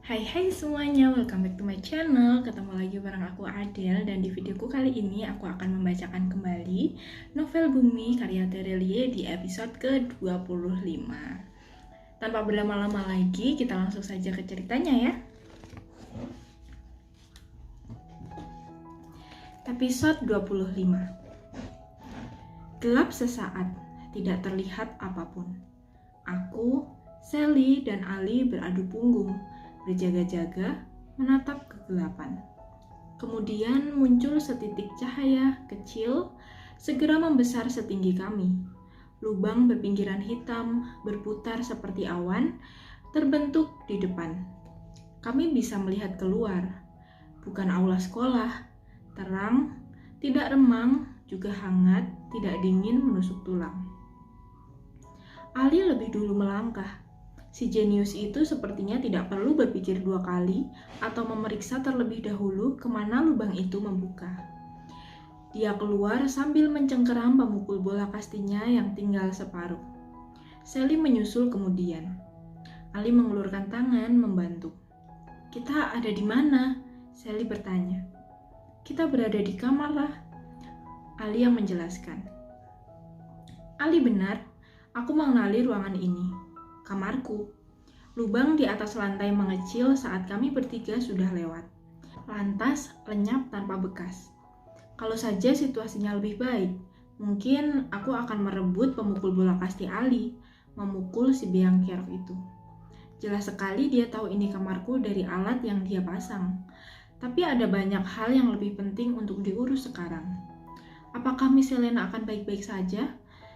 Hai semuanya, welcome back to my channel. Ketemu lagi bareng aku Adele. Dan di videoku kali ini aku akan membacakan kembali novel Bumi karya Terelie di episode ke-25. Tanpa berlama-lama lagi, kita langsung saja ke ceritanya ya. Episode 25. Gelap sesaat, tidak terlihat apapun. Aku, Sally, dan Ali beradu punggung, berjaga-jaga menatap kegelapan. Kemudian muncul setitik cahaya kecil, segera membesar setinggi kami. Lubang berpinggiran hitam, berputar seperti awan, terbentuk di depan. Kami bisa melihat keluar. Bukan aula sekolah, terang, tidak remang, juga hangat, tidak dingin menusuk tulang. Ali lebih dulu melangkah. Si jenius itu sepertinya tidak perlu berpikir dua kali atau memeriksa terlebih dahulu kemana lubang itu membuka. Dia keluar sambil mencengkeram pemukul bola kastinya yang tinggal separuh. Sally menyusul kemudian. Ali mengulurkan tangan membantu. "Kita ada di mana?" Sally bertanya. "Kita berada di kamar lah." Ali yang menjelaskan. Ali benar, aku mengenali ruangan ini. Kamarku. Lubang di atas lantai mengecil saat kami bertiga sudah lewat. Lantas, lenyap tanpa bekas. Kalau saja situasinya lebih baik, mungkin aku akan merebut pemukul bola kasti Ali, memukul si beang kerok itu. Jelas sekali dia tahu ini kamarku dari alat yang dia pasang. Tapi ada banyak hal yang lebih penting untuk diurus sekarang. Apakah Miss Helena akan baik-baik saja?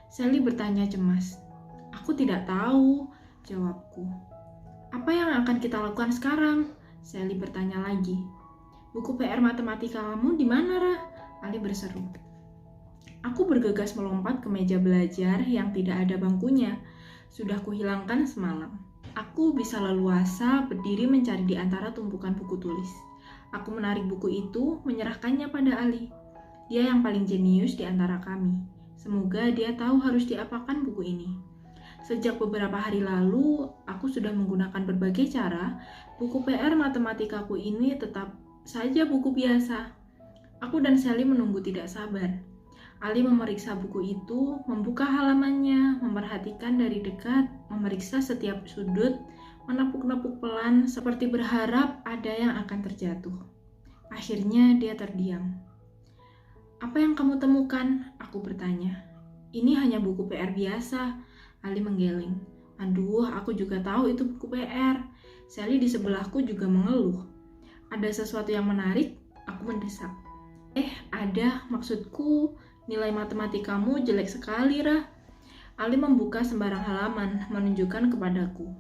Sally bertanya cemas. "Aku tidak tahu," jawabku. "Apa yang akan kita lakukan sekarang?" Sally bertanya lagi. "Buku PR matematika kamu di mana, Rah?" Ali berseru. Aku bergegas melompat ke meja belajar yang tidak ada bangkunya. Sudah kuhilangkan semalam. Aku bisa leluasa berdiri mencari di antara tumpukan buku tulis. Aku menarik buku itu, menyerahkannya pada Ali. Dia yang paling jenius di antara kami. Semoga dia tahu harus diapakan buku ini. Sejak beberapa hari lalu, aku sudah menggunakan berbagai cara. Buku PR matematikaku ini tetap saja buku biasa. Aku dan Sally menunggu tidak sabar. Ali memeriksa buku itu, membuka halamannya, memperhatikan dari dekat, memeriksa setiap sudut, menepuk-nepuk pelan seperti berharap ada yang akan terjatuh. Akhirnya dia terdiam. "Apa yang kamu temukan?" Aku bertanya. "Ini hanya buku PR biasa." Ali menggeleng. "Aduh, aku juga tahu itu buku PR." Sally di sebelahku juga mengeluh. "Ada sesuatu yang menarik?" Aku mendesak. Ada, maksudku nilai matematikamu jelek sekali, Rah." Ali membuka sembarang halaman, menunjukkan kepadaku.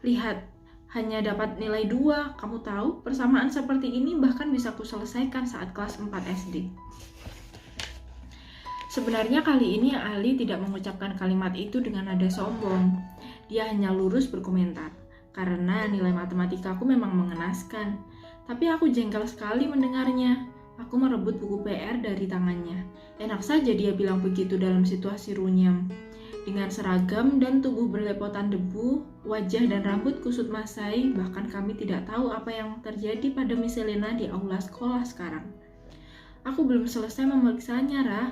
"Lihat, hanya dapat nilai 2. Kamu tahu, persamaan seperti ini bahkan bisa kuselesaikan saat kelas 4 SD." Sebenarnya kali ini Ali tidak mengucapkan kalimat itu dengan nada sombong. Dia hanya lurus berkomentar, "Karena nilai matematikaku memang mengenaskan." Tapi aku jengkel sekali mendengarnya. Aku merebut buku PR dari tangannya. Enak saja dia bilang begitu dalam situasi runyam. Dengan seragam dan tubuh berlepotan debu, wajah dan rambut kusut masai, bahkan kami tidak tahu apa yang terjadi pada Miss Helena di aula sekolah sekarang. "Aku belum selesai memeriksanya, Rah."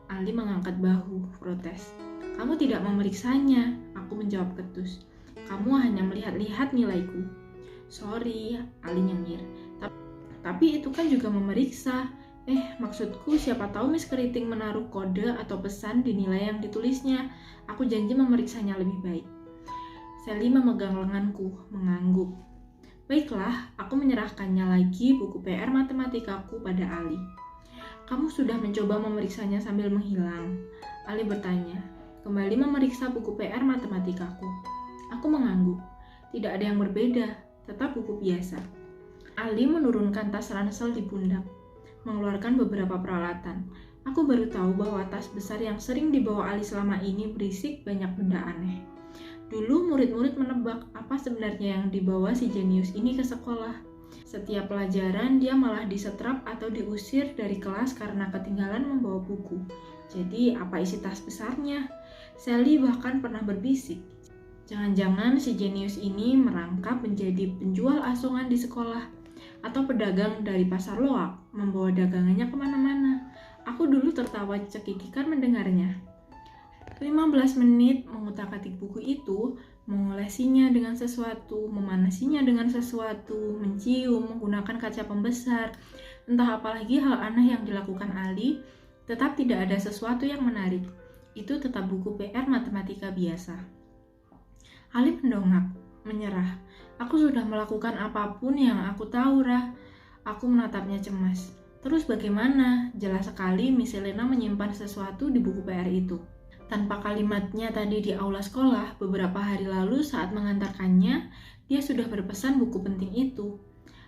Ali mengangkat bahu, protes. "Kamu tidak memeriksanya," aku menjawab ketus. "Kamu hanya melihat-lihat nilaiku." "Sorry," Ali nyengir. Tapi itu kan juga memeriksa." Maksudku siapa tahu Miss Keriting menaruh kode atau pesan di nilai yang ditulisnya. Aku janji memeriksanya lebih baik." Sally memegang lenganku, mengangguk. "Baiklah," aku menyerahkannya lagi buku PR matematikaku pada Ali. "Kamu sudah mencoba memeriksanya sambil menghilang?" Ali bertanya. "Kembali memeriksa buku PR matematikaku." Aku mengangguk. Tidak ada yang berbeda, tetap buku biasa. Ali menurunkan tas ransel di pundak, mengeluarkan beberapa peralatan. Aku baru tahu bahwa tas besar yang sering dibawa Ali selama ini berisik banyak benda aneh. Dulu murid-murid menebak apa sebenarnya yang dibawa si jenius ini ke sekolah. Setiap pelajaran dia malah disetrap atau diusir dari kelas karena ketinggalan membawa buku. Jadi apa isi tas besarnya? Sally bahkan pernah berbisik, Jangan-jangan si jenius ini merangkap menjadi penjual asongan di sekolah atau pedagang dari pasar loak, membawa dagangannya kemana-mana. Aku dulu tertawa cekikikan mendengarnya. 15 menit mengutak-atik buku itu, mengolesinya dengan sesuatu, memanasinya dengan sesuatu, mencium, menggunakan kaca pembesar. Entah apalagi hal aneh yang dilakukan Ali, tetap tidak ada sesuatu yang menarik. Itu tetap buku PR matematika biasa. Ali mendongak, menyerah. Aku sudah melakukan apapun yang aku tahu, Rah. Aku menatapnya cemas. Terus bagaimana? Jelas sekali Miss Elena menyimpan sesuatu di buku PR itu. Tanpa kalimatnya tadi di aula sekolah, beberapa hari lalu saat mengantarkannya, dia sudah berpesan buku penting itu.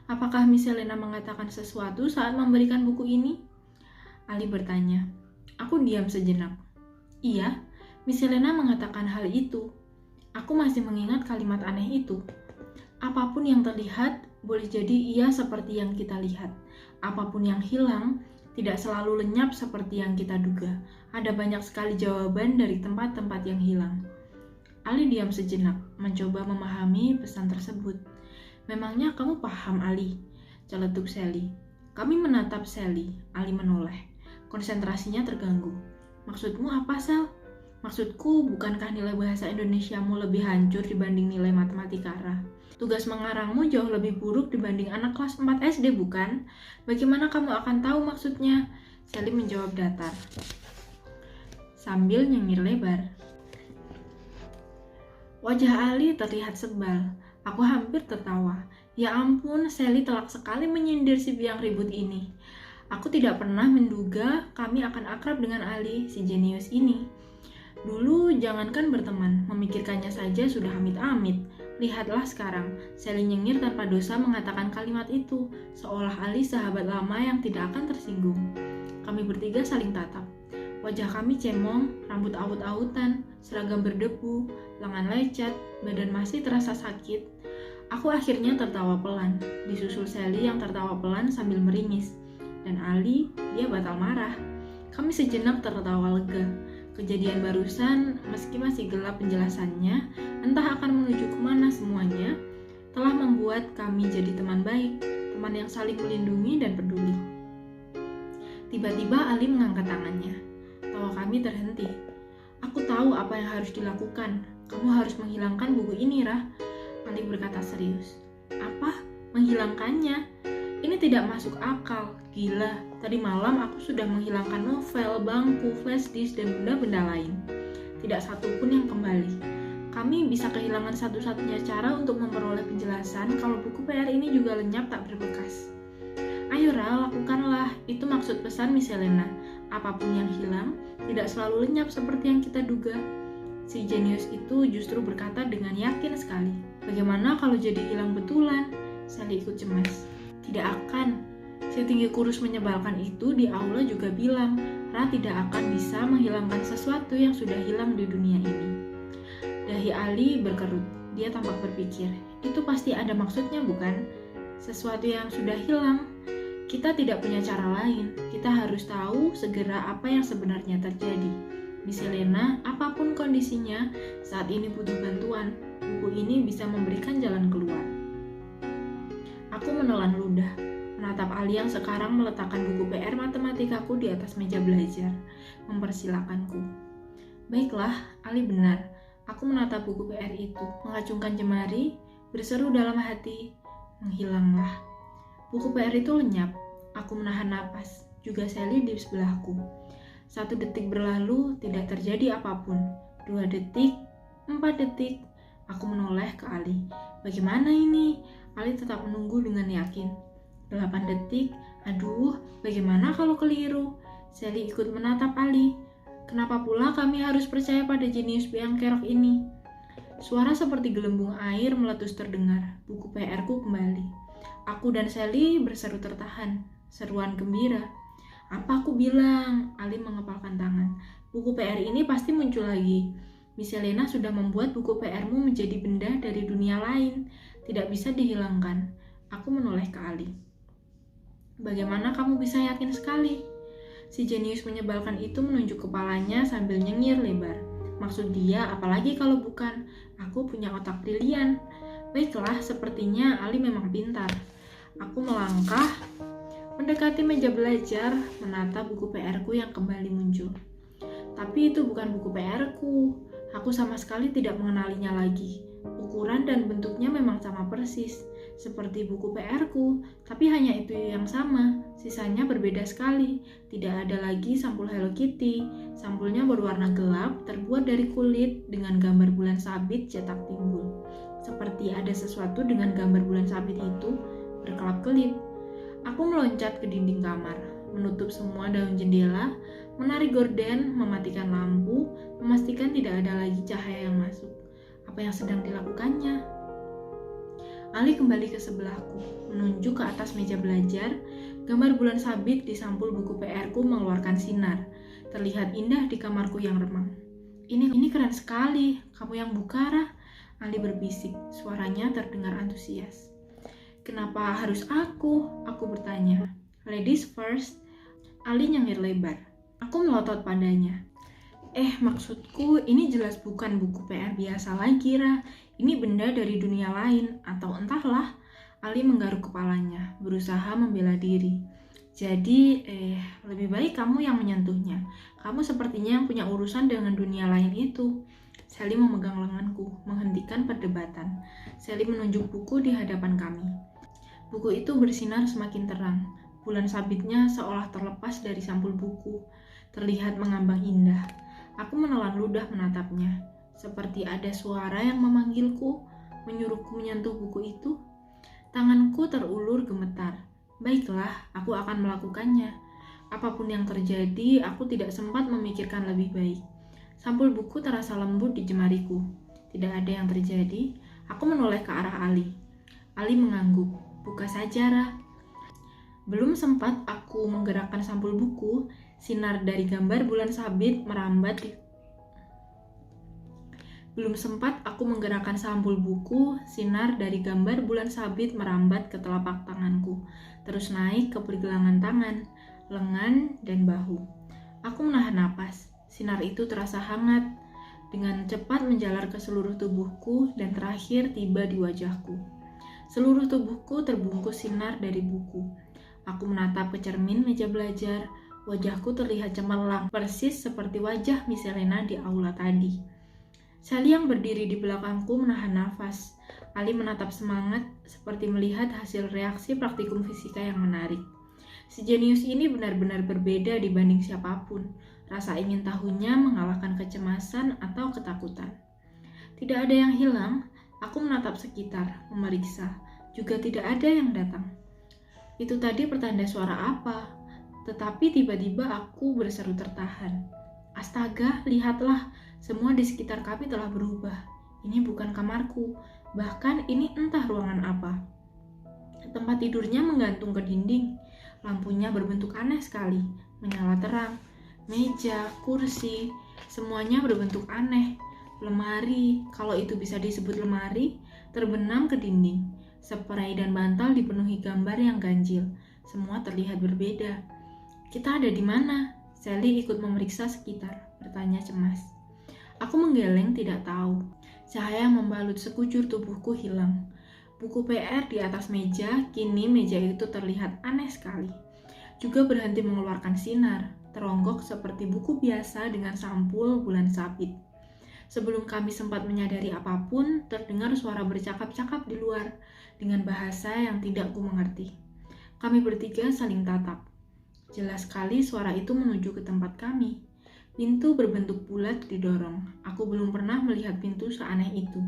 Apakah Miss Elena mengatakan sesuatu saat memberikan buku ini? Ali bertanya. Aku diam sejenak. Iya, Miss Elena mengatakan hal itu. Aku masih mengingat kalimat aneh itu. Apapun yang terlihat, boleh jadi ia seperti yang kita lihat. Apapun yang hilang, tidak selalu lenyap seperti yang kita duga. Ada banyak sekali jawaban dari tempat-tempat yang hilang. Ali diam sejenak, mencoba memahami pesan tersebut. Memangnya kamu paham, Ali? Celetuk Sally. Kami menatap Sally. Ali menoleh. Konsentrasinya terganggu. Maksudmu apa, Sel? Maksudku, bukankah nilai bahasa Indonesiamu lebih hancur dibanding nilai matematika, Ra? Tugas mengarangmu jauh lebih buruk dibanding anak kelas 4 SD, bukan? Bagaimana kamu akan tahu maksudnya? Sally menjawab datar, sambil nyengir lebar. Wajah Ali terlihat sebal. Aku hampir tertawa. Ya ampun, Sally telak sekali menyindir si biang ribut ini. Aku tidak pernah menduga kami akan akrab dengan Ali, si jenius ini. Dulu jangankan berteman, memikirkannya saja sudah amit-amit. Lihatlah sekarang, Sally nyengir tanpa dosa mengatakan kalimat itu, seolah Ali sahabat lama yang tidak akan tersinggung. Kami bertiga saling tatap. Wajah kami cemong, rambut aut-autan, seragam berdebu, lengan lecet, badan masih terasa sakit. Aku akhirnya tertawa pelan, disusul Sally yang tertawa pelan sambil meringis. Dan Ali, dia batal marah. Kami sejenak tertawa lega. Kejadian barusan, meski masih gelap penjelasannya, entah akan menuju kemana semuanya, telah membuat kami jadi teman baik, teman yang saling melindungi dan peduli. Tiba-tiba Ali mengangkat tangannya. Tawa kami terhenti. Aku tahu apa yang harus dilakukan. Kamu harus menghilangkan buku ini, Rah. Ali berkata serius. Apa? Menghilangkannya? Ini tidak masuk akal. Gila, tadi malam aku sudah menghilangkan novel, bangku, flash disk, dan benda-benda lain. Tidak satu pun yang kembali. Kami bisa kehilangan satu-satunya cara untuk memperoleh penjelasan kalau buku PR ini juga lenyap tak berbekas. Ayo Ra, lakukanlah. Itu maksud pesan Miss Elena. Apapun yang hilang, tidak selalu lenyap seperti yang kita duga. Si jenius itu justru berkata dengan yakin sekali. Bagaimana kalau jadi hilang betulan? Sally ikut cemas. Tidak akan. Si tinggi kurus menyebalkan itu di aula juga bilang, Ra tidak akan bisa menghilangkan sesuatu yang sudah hilang di dunia ini. Dahi Ali berkerut. Dia tampak berpikir, itu pasti ada maksudnya bukan? Sesuatu yang sudah hilang. Kita tidak punya cara lain. Kita harus tahu segera apa yang sebenarnya terjadi. Miss Elena, apapun kondisinya, saat ini butuh bantuan. Buku ini bisa memberikan jalan keluar. Aku menelan ludah. Menatap Ali yang sekarang meletakkan buku PR matematikaku di atas meja belajar, mempersilakanku. Baiklah, Ali benar. Aku menatap buku PR itu, mengacungkan jemari, berseru dalam hati, menghilanglah. Buku PR itu lenyap. Aku menahan napas, juga Sally di sebelahku. 1 detik berlalu, tidak terjadi apapun. 2 detik, 4 detik. Aku menoleh ke Ali. Bagaimana ini? Ali tetap menunggu dengan yakin. 8 detik, aduh, bagaimana kalau keliru? Sally ikut menatap Ali. Kenapa pula kami harus percaya pada jenius biang kerok ini? Suara seperti gelembung air meletus terdengar. Buku PR-ku kembali. Aku dan Sally berseru tertahan. Seruan gembira. Apa aku bilang? Ali mengepalkan tangan. Buku PR ini pasti muncul lagi. Miss Elena sudah membuat buku PR-mu menjadi benda dari dunia lain. Tidak bisa dihilangkan. Aku menoleh ke Ali. Bagaimana kamu bisa yakin sekali? Si jenius menyebalkan itu menunjuk kepalanya sambil nyengir lebar. Maksud dia, apalagi kalau bukan, aku punya otak brilian. Baiklah, sepertinya Ali memang pintar. Aku melangkah, mendekati meja belajar, menatap buku PR-ku yang kembali muncul. Tapi itu bukan buku PR-ku. Aku sama sekali tidak mengenalinya lagi. Ukuran dan bentuknya memang sama persis, seperti buku PR-ku, tapi hanya itu yang sama. Sisanya berbeda sekali. Tidak ada lagi sampul Hello Kitty. Sampulnya berwarna gelap, terbuat dari kulit dengan gambar bulan sabit cetak timbul. Seperti ada sesuatu dengan gambar bulan sabit itu berkelap-kelip. Aku meloncat ke dinding kamar, menutup semua daun jendela, menarik gorden, mematikan lampu, memastikan tidak ada lagi cahaya yang masuk. Apa yang sedang dilakukannya? Ali kembali ke sebelahku, menunjuk ke atas meja belajar. Gambar bulan sabit di sampul buku PR-ku mengeluarkan sinar. Terlihat indah di kamarku yang remang. Ini keren sekali, kamu yang buka, Rah? Ali berbisik, suaranya terdengar antusias. Kenapa harus aku? Aku bertanya. Ladies first. Ali nyengir lebar. Aku melotot padanya. Maksudku ini jelas bukan buku PR biasa lagi, Ra. Ini benda dari dunia lain, atau entahlah. Ali menggaruk kepalanya, berusaha membela diri. Jadi, lebih baik kamu yang menyentuhnya. Kamu sepertinya yang punya urusan dengan dunia lain itu. Sally memegang lenganku, menghentikan perdebatan. Sally menunjuk buku di hadapan kami. Buku itu bersinar semakin terang. Bulan sabitnya seolah terlepas dari sampul buku. Terlihat mengambang indah. Aku menelan ludah menatapnya. Seperti ada suara yang memanggilku, menyuruhku menyentuh buku itu. Tanganku terulur gemetar. Baiklah, aku akan melakukannya. Apapun yang terjadi, aku tidak sempat memikirkan lebih baik. Sampul buku terasa lembut di jemariku. Tidak ada yang terjadi. Aku menoleh ke arah Ali. Ali mengangguk. Buka saja, Ra. Belum sempat aku menggerakkan sampul buku, sinar dari gambar bulan sabit merambat di ke telapak tanganku, terus naik ke pergelangan tangan, lengan, dan bahu. Aku menahan napas. Sinar itu terasa hangat, dengan cepat menjalar ke seluruh tubuhku dan terakhir tiba di wajahku. Seluruh tubuhku terbungkus sinar dari buku. Aku menatap ke cermin meja belajar. Wajahku terlihat cemerlang, persis seperti wajah Miss Helena di aula tadi. Sally yang berdiri di belakangku menahan nafas. Ali menatap semangat, seperti melihat hasil reaksi praktikum fisika yang menarik. Si jenius ini benar-benar berbeda dibanding siapapun. Rasa ingin tahunya mengalahkan kecemasan atau ketakutan. Tidak ada yang hilang. Aku menatap sekitar, memeriksa. Juga tidak ada yang datang. Itu tadi pertanda suara apa? Tetapi tiba-tiba aku berseru tertahan. Astaga, lihatlah, semua di sekitar kami telah berubah. Ini bukan kamarku, bahkan ini entah ruangan apa. Tempat tidurnya menggantung ke dinding. Lampunya berbentuk aneh sekali, menyala terang. Meja, kursi, semuanya berbentuk aneh. Lemari, kalau itu bisa disebut lemari, terbenam ke dinding. Spray dan bantal dipenuhi gambar yang ganjil. Semua terlihat berbeda. Kita ada di mana? Sally ikut memeriksa sekitar, bertanya cemas. Aku menggeleng tidak tahu. Cahaya membalut sekujur tubuhku hilang. Buku PR di atas meja, kini meja itu terlihat aneh sekali. Juga berhenti mengeluarkan sinar, teronggok seperti buku biasa dengan sampul bulan sabit. Sebelum kami sempat menyadari apapun, terdengar suara bercakap-cakap di luar, dengan bahasa yang tidak ku mengerti. Kami bertiga saling tatap. Jelas sekali suara itu menuju ke tempat kami. Pintu berbentuk bulat didorong. Aku belum pernah melihat pintu seaneh itu.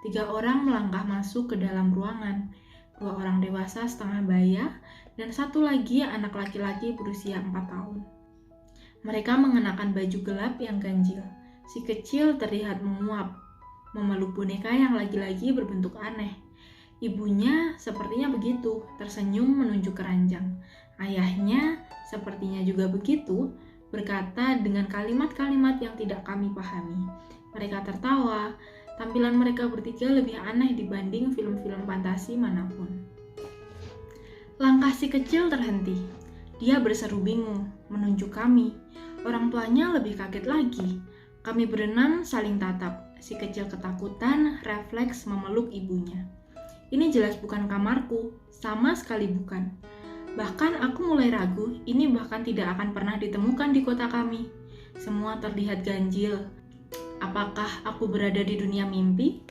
3 orang melangkah masuk ke dalam ruangan. 2 orang dewasa setengah baya, dan 1 lagi anak laki-laki berusia 4 tahun. Mereka mengenakan baju gelap yang ganjil. Si kecil terlihat menguap, memeluk boneka yang lagi-lagi berbentuk aneh. Ibunya sepertinya begitu, tersenyum menunjuk keranjang. Ayahnya sepertinya juga begitu, berkata dengan kalimat-kalimat yang tidak kami pahami. Mereka tertawa. Tampilan mereka bertiga lebih aneh dibanding film-film fantasi manapun. Langkah si kecil terhenti. Dia berseru bingung, menunjuk kami. Orang tuanya lebih kaget lagi. Kami berenam saling tatap. Si kecil ketakutan, refleks memeluk ibunya. Ini jelas bukan kamarku, sama sekali bukan. Bahkan aku mulai ragu, ini bahkan tidak akan pernah ditemukan di kota kami. Semua terlihat ganjil. Apakah aku berada di dunia mimpi?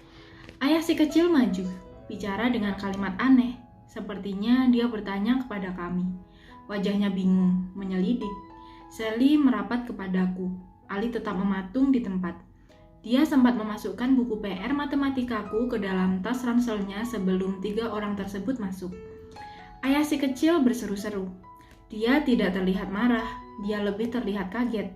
Ayah si kecil maju, bicara dengan kalimat aneh. Sepertinya dia bertanya kepada kami. Wajahnya bingung, menyelidik. Sally merapat kepadaku. Ali tetap mematung di tempat. Dia sempat memasukkan buku PR matematikaku ke dalam tas ranselnya sebelum 3 orang tersebut masuk. Ayah si kecil berseru-seru. Dia tidak terlihat marah, dia lebih terlihat kaget.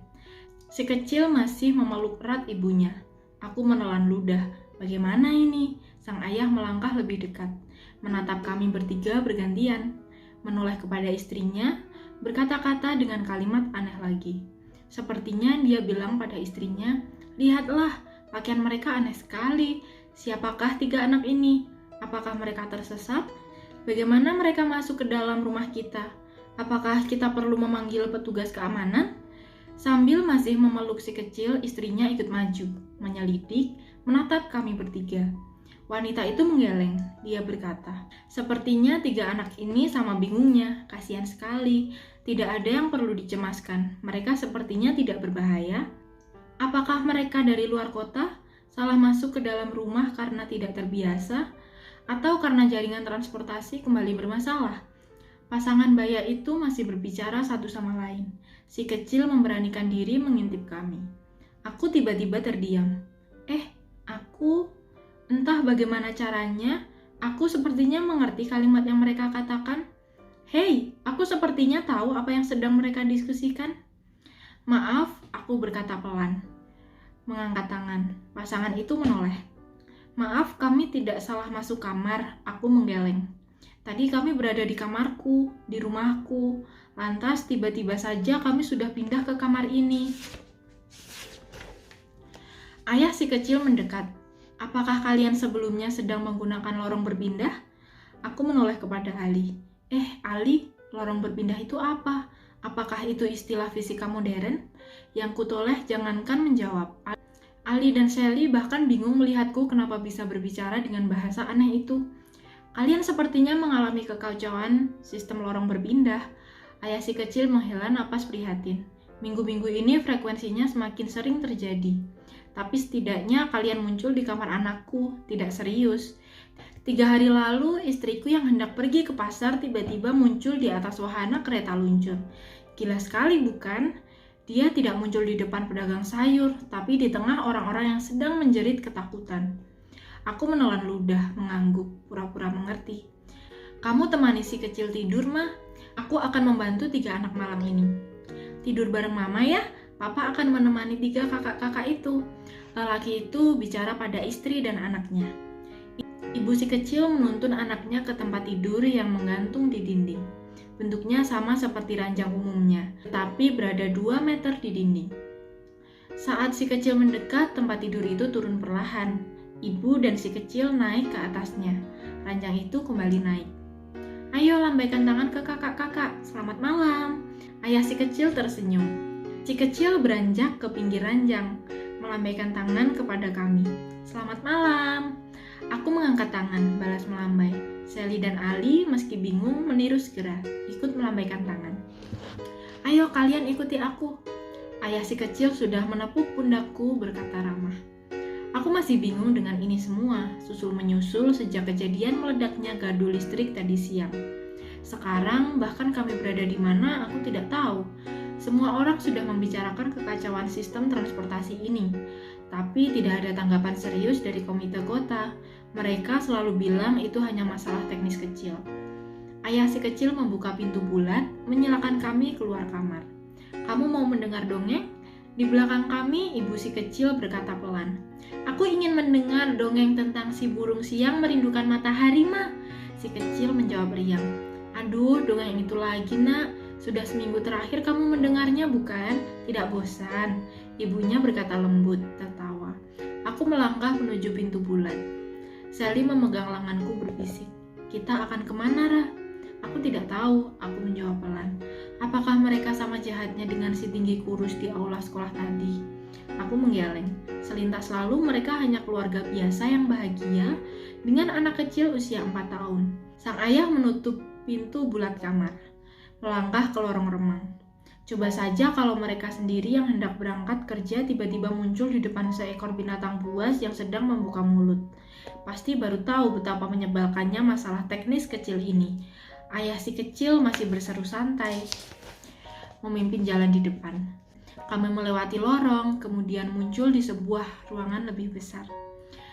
Si kecil masih memeluk erat ibunya. Aku menelan ludah. Bagaimana ini? Sang ayah melangkah lebih dekat, menatap kami bertiga bergantian, menoleh kepada istrinya, berkata-kata dengan kalimat aneh lagi. Sepertinya dia bilang pada istrinya, "Lihatlah, pakaian mereka aneh sekali. Siapakah 3 anak ini? Apakah mereka tersesat? Bagaimana mereka masuk ke dalam rumah kita? Apakah kita perlu memanggil petugas keamanan?" Sambil masih memeluk si kecil, istrinya ikut maju, menyelidik, menatap kami bertiga. Wanita itu menggeleng. Dia berkata, "Sepertinya 3 anak ini sama bingungnya. Kasihan sekali. Tidak ada yang perlu dicemaskan. Mereka sepertinya tidak berbahaya. Apakah mereka dari luar kota? Salah masuk ke dalam rumah karena tidak terbiasa? Atau karena jaringan transportasi kembali bermasalah?" Pasangan baya itu masih berbicara satu sama lain. Si kecil memberanikan diri mengintip kami. Aku tiba-tiba terdiam. Entah bagaimana caranya, aku sepertinya mengerti kalimat yang mereka katakan. "Hei, aku sepertinya tahu apa yang sedang mereka diskusikan." "Maaf," aku berkata pelan, mengangkat tangan. Pasangan itu menoleh. "Maaf, kami tidak salah masuk kamar," aku menggeleng. "Tadi kami berada di kamarku, di rumahku. Lantas tiba-tiba saja kami sudah pindah ke kamar ini." Ayah si kecil mendekat. "Apakah kalian sebelumnya sedang menggunakan lorong berpindah?" Aku menoleh kepada Ali. Ali, lorong berpindah itu apa? Apakah itu istilah fisika modern?" Yang kutoleh jangankan menjawab. Ali dan Sally bahkan bingung melihatku kenapa bisa berbicara dengan bahasa aneh itu. "Kalian sepertinya mengalami kekacauan sistem lorong berpindah." Ayah si kecil menghela napas prihatin. "Minggu-minggu ini frekuensinya semakin sering terjadi. Tapi setidaknya kalian muncul di kamar anakku, tidak serius. 3 hari lalu, istriku yang hendak pergi ke pasar tiba-tiba muncul di atas wahana kereta luncur. Gila sekali bukan? Dia tidak muncul di depan pedagang sayur, tapi di tengah orang-orang yang sedang menjerit ketakutan." Aku menelan ludah, mengangguk, pura-pura mengerti. "Kamu temani si kecil tidur, Ma. Aku akan membantu 3 anak malam ini." "Tidur bareng Mama ya, Papa akan menemani 3 kakak-kakak itu." Lelaki itu bicara pada istri dan anaknya. Ibu si kecil menuntun anaknya ke tempat tidur yang menggantung di dinding. Bentuknya sama seperti ranjang umumnya, tetapi berada 2 meter di dinding. Saat si kecil mendekat, tempat tidur itu turun perlahan. Ibu dan si kecil naik ke atasnya. Ranjang itu kembali naik. "Ayo lambaikan tangan ke kakak-kakak. Selamat malam." Ayah si kecil tersenyum. Si kecil beranjak ke pinggir ranjang, melambaikan tangan kepada kami. "Selamat malam." Aku mengangkat tangan, balas melambai. Sally dan Ali meski bingung meniru segera, ikut melambaikan tangan. "Ayo kalian ikuti aku." Ayah si kecil sudah menepuk pundakku berkata ramah. Aku masih bingung dengan ini semua, susul-menyusul sejak kejadian meledaknya gardu listrik tadi siang. Sekarang bahkan kami berada di mana aku tidak tahu. Semua orang sudah membicarakan kekacauan sistem transportasi ini, tapi tidak ada tanggapan serius dari komite kota. Mereka selalu bilang itu hanya masalah teknis kecil. Ayah si kecil membuka pintu bulat, menyilakan kami keluar kamar. "Kamu mau mendengar dongeng?" Di belakang kami, ibu si kecil berkata pelan. "Aku ingin mendengar dongeng tentang si burung siang merindukan matahari, Ma." Si kecil menjawab riang. "Aduh, dongeng itu lagi, Nak. Sudah seminggu terakhir kamu mendengarnya, bukan? Tidak bosan?" Ibunya berkata lembut, tertawa. Aku melangkah menuju pintu bulat. Sally memegang lenganku berbisik. "Kita akan kemana, Ra?" "Aku tidak tahu," aku menjawab pelan. "Apakah mereka sama jahatnya dengan si tinggi kurus di aula sekolah tadi?" Aku menggeleng. Selintas lalu mereka hanya keluarga biasa yang bahagia dengan anak kecil usia 4 tahun. Sang ayah menutup pintu bulat kamar, melangkah ke lorong remang. Coba saja kalau mereka sendiri yang hendak berangkat kerja tiba-tiba muncul di depan seekor binatang buas yang sedang membuka mulut. Pasti baru tahu betapa menyebalkannya masalah teknis kecil ini. Ayah si kecil masih berseru santai, memimpin jalan di depan. Kami melewati lorong, kemudian muncul di sebuah ruangan lebih besar.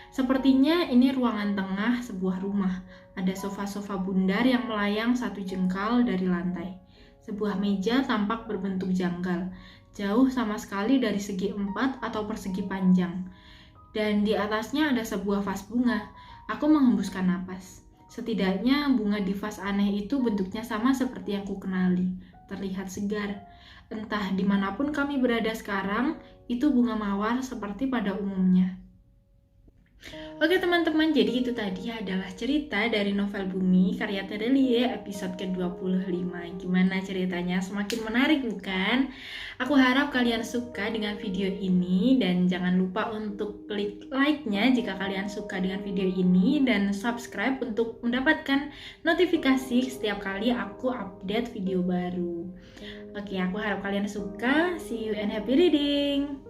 Sepertinya ini ruangan tengah sebuah rumah. Ada sofa-sofa bundar yang melayang 1 jengkal dari lantai. Sebuah meja tampak berbentuk janggal, jauh sama sekali dari segi 4 atau persegi panjang. Dan di atasnya ada sebuah vas bunga. Aku menghembuskan napas. Setidaknya bunga di vas aneh itu bentuknya sama seperti yang kukenali. Terlihat segar. Entah dimanapun kami berada sekarang, itu bunga mawar seperti pada umumnya. Oke teman-teman, jadi itu tadi adalah cerita dari novel Bumi karya Terelie episode ke-25. Gimana ceritanya? Semakin menarik bukan? Aku harap kalian suka dengan video ini dan jangan lupa untuk klik like-nya jika kalian suka dengan video ini dan subscribe untuk mendapatkan notifikasi setiap kali aku update video baru. Oke, aku harap kalian suka. See you and happy reading!